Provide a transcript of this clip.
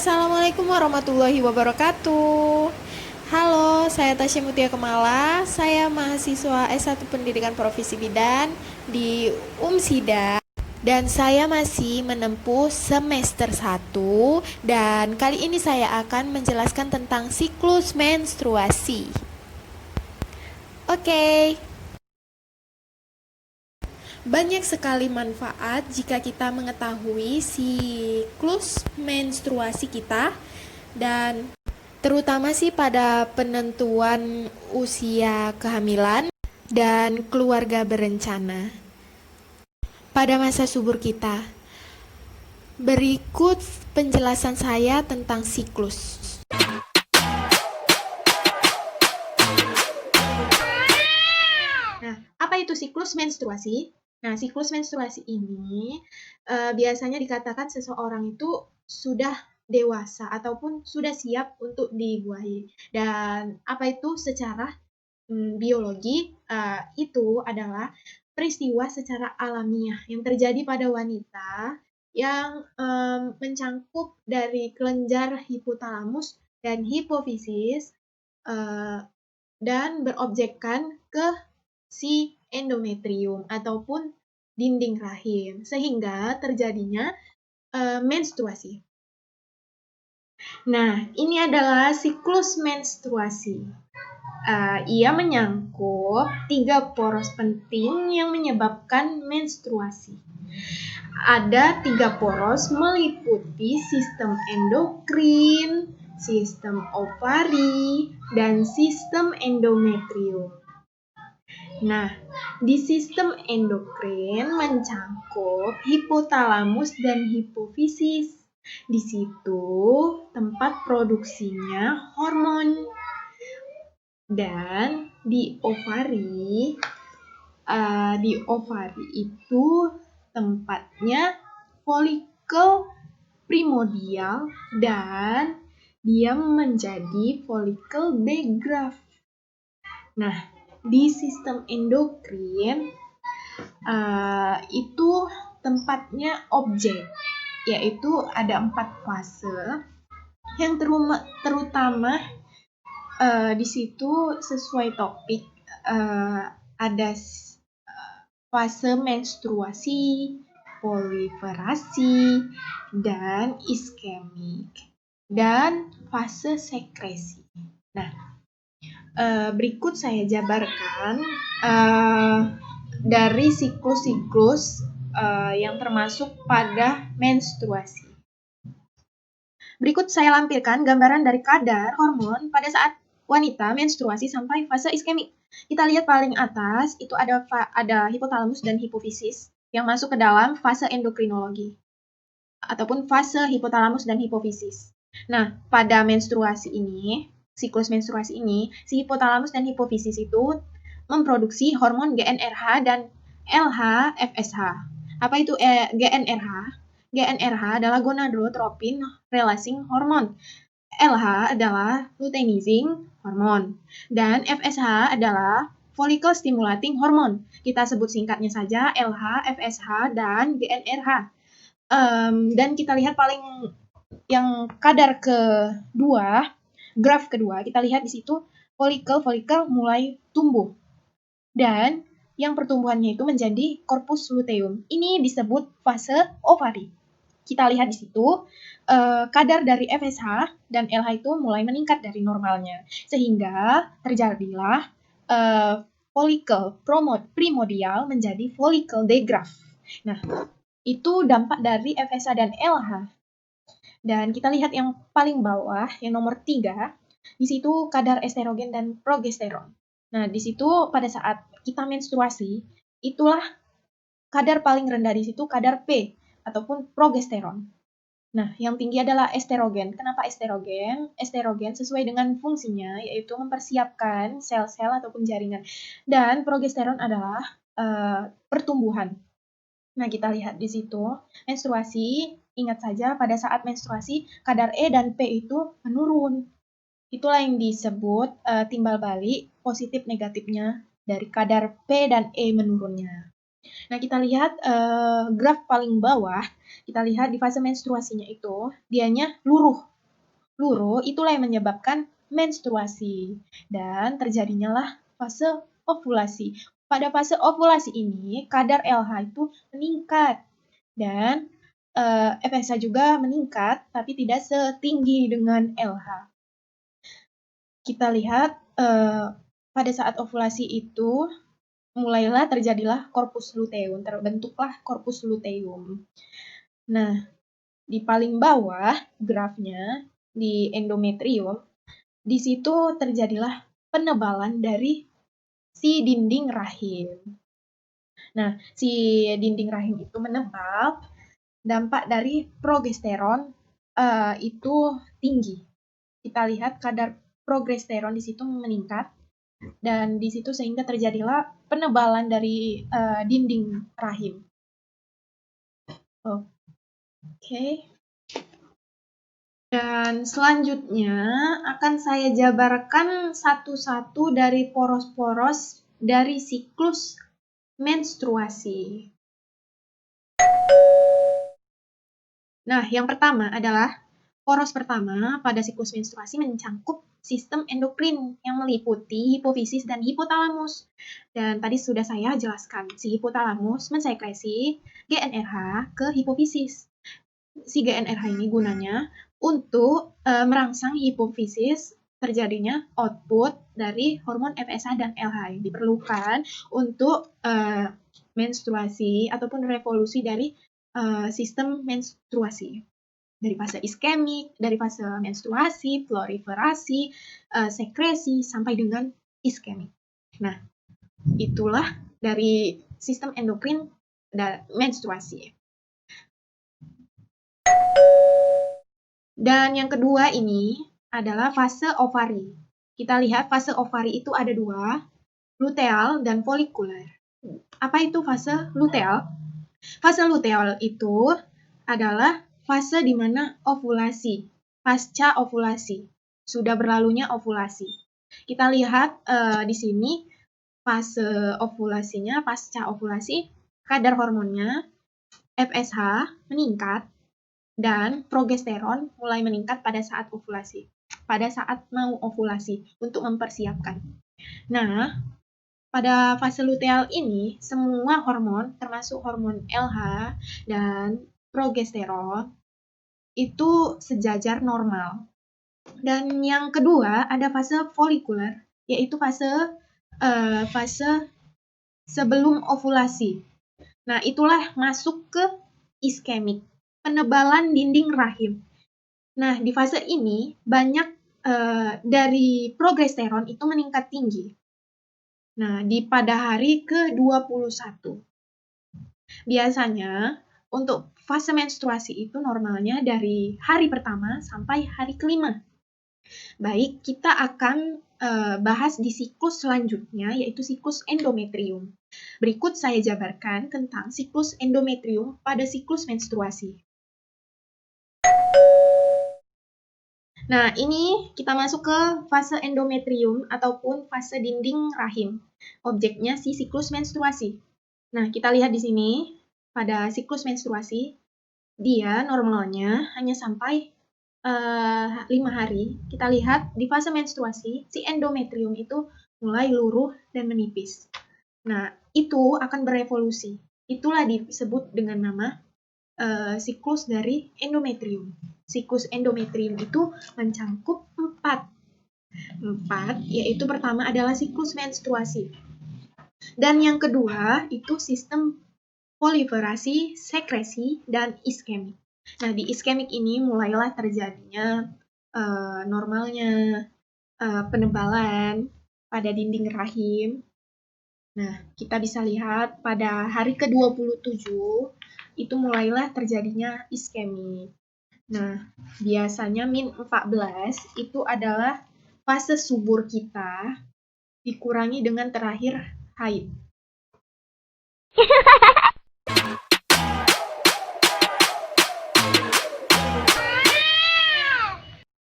Assalamualaikum warahmatullahi wabarakatuh. Halo, saya Tasya Mutia Kemala. Saya mahasiswa S1 Pendidikan Profesi Bidan di UMSIDA. Dan saya masih menempuh semester 1. Dan kali ini saya akan menjelaskan tentang siklus menstruasi. Oke. Banyak sekali manfaat jika kita mengetahui siklus menstruasi kita, dan terutama sih pada penentuan usia kehamilan dan keluarga berencana pada masa subur kita. Berikut penjelasan saya tentang siklus. Nah, apa itu siklus menstruasi? Nah, siklus menstruasi ini biasanya dikatakan seseorang itu sudah dewasa ataupun sudah siap untuk dibuahi. Dan apa itu secara biologi? Itu adalah peristiwa secara alamiah yang terjadi pada wanita yang mencangkup dari kelenjar hipotalamus dan hipofisis dan berobjekkan ke si endometrium ataupun dinding rahim sehingga terjadinya menstruasi. Nah, ini adalah siklus menstruasi. Ia menyangkut 3 poros penting yang menyebabkan menstruasi. Ada 3 poros meliputi sistem endokrin, sistem ovari, dan sistem endometrium. Nah, di sistem endokrin mencangkup hipotalamus dan hipofisis. Di situ tempat produksinya hormon. Dan di ovari itu tempatnya folikel primordial dan dia menjadi folikel degraf. Nah, di sistem endokrin itu tempatnya objek, yaitu ada 4 fase yang terutama di situ sesuai topik ada fase menstruasi, proliferasi, dan iskemik, dan fase sekresi. Nah, berikut saya jabarkan dari siklus-siklus yang termasuk pada menstruasi. Berikut saya lampirkan gambaran dari kadar hormon pada saat wanita menstruasi sampai fase iskemik. Kita lihat paling atas itu ada hipotalamus dan hipofisis yang masuk ke dalam fase endokrinologi ataupun fase hipotalamus dan hipofisis. Nah, pada menstruasi ini, siklus menstruasi ini, si hipotalamus dan hipofisis itu memproduksi hormon GnRH dan LH-FSH. Apa itu GnRH? GnRH adalah gonadotropin releasing hormone. LH adalah luteinizing hormone. Dan FSH adalah follicle stimulating hormone. Kita sebut singkatnya saja LH, FSH, dan GnRH. Dan kita lihat paling yang kadar kedua, graf kedua, kita lihat di situ folikel mulai tumbuh. Dan yang pertumbuhannya itu menjadi corpus luteum. Ini disebut fase ovari. Kita lihat di situ kadar dari FSH dan LH itu mulai meningkat dari normalnya, sehingga terjadilah folikel primordial menjadi folikel degraf. Nah, itu dampak dari FSH dan LH. Dan kita lihat yang paling bawah, yang nomor 3, di situ kadar estrogen dan progesteron. Nah, di situ pada saat kita menstruasi, itulah kadar paling rendah di situ kadar P ataupun progesteron. Nah, yang tinggi adalah estrogen. Kenapa estrogen? Estrogen sesuai dengan fungsinya, yaitu mempersiapkan sel-sel ataupun jaringan. Dan progesteron adalah pertumbuhan. Nah, kita lihat di situ, menstruasi, ingat saja pada saat menstruasi, kadar E dan P itu menurun. Itulah yang disebut timbal balik positif negatifnya dari kadar P dan E menurunnya. Nah, kita lihat graf paling bawah, kita lihat di fase menstruasinya itu, dianya luruh. luruh, itulah yang menyebabkan menstruasi. Dan terjadinya lah fase ovulasi. Pada fase ovulasi ini, kadar LH itu meningkat. Dan FSH juga meningkat, tapi tidak setinggi dengan LH. Kita lihat pada saat ovulasi itu, mulailah terjadilah korpus luteum, terbentuklah korpus luteum. Nah, di paling bawah grafnya, di endometrium, di situ terjadilah penebalan dari si dinding rahim. Nah, si dinding rahim itu menebal, dampak dari progesteron itu tinggi. Kita lihat kadar progesteron di situ meningkat, dan di situ sehingga terjadilah penebalan dari dinding rahim. Oke. Dan selanjutnya akan saya jabarkan satu-satu dari poros-poros dari siklus menstruasi. Nah, yang pertama adalah poros pertama pada siklus menstruasi mencangkup sistem endokrin yang meliputi hipofisis dan hipotalamus. Dan tadi sudah saya jelaskan, si hipotalamus mensekresi GnRH ke hipofisis. Si GnRH ini gunanya untuk merangsang hipofisis terjadinya output dari hormon FSH dan LH yang diperlukan untuk menstruasi ataupun revolusi dari sistem menstruasi. Dari fase iskemik, dari fase menstruasi, proliferasi, sekresi, sampai dengan iskemik. Nah, itulah dari sistem endokrin dan menstruasi. Dan yang kedua ini adalah fase ovari. Kita lihat fase ovari itu ada dua, luteal dan folikuler. Apa itu fase luteal? Fase luteal itu adalah fase di mana ovulasi, pasca ovulasi, sudah berlalunya ovulasi. Kita lihat di sini fase ovulasinya, pasca ovulasi, kadar hormonnya FSH meningkat dan progesteron mulai meningkat pada saat ovulasi, pada saat mau ovulasi untuk mempersiapkan. Nah, pada fase luteal ini, semua hormon, termasuk hormon LH dan progesteron, itu sejajar normal. Dan yang kedua, ada fase folikuler, yaitu fase sebelum ovulasi. Nah, itulah masuk ke iskemik, penebalan dinding rahim. Nah, di fase ini, banyak dari progesteron itu meningkat tinggi. Nah, pada hari ke-21. Biasanya, untuk fase menstruasi itu normalnya dari hari pertama sampai hari kelima. Baik, kita akan bahas di siklus selanjutnya, yaitu siklus endometrium. Berikut saya jabarkan tentang siklus endometrium pada siklus menstruasi. Nah, ini kita masuk ke fase endometrium ataupun fase dinding rahim. Objeknya si siklus menstruasi. Nah, kita lihat di sini, pada siklus menstruasi, dia normalnya hanya sampai 5 hari. Kita lihat di fase menstruasi, si endometrium itu mulai luruh dan menipis. Nah, itu akan berevolusi. Itulah disebut dengan nama siklus dari endometrium. Siklus endometrium itu mencangkup 4, yaitu pertama adalah siklus menstruasi. Dan yang kedua itu sistem proliferasi, sekresi, dan iskemik. Nah, di iskemik ini mulailah terjadinya normalnya penebalan pada dinding rahim. Nah, kita bisa lihat pada hari ke-27 itu mulailah terjadinya iskemik. Nah, biasanya min 14 itu adalah fase subur kita dikurangi dengan terakhir haid.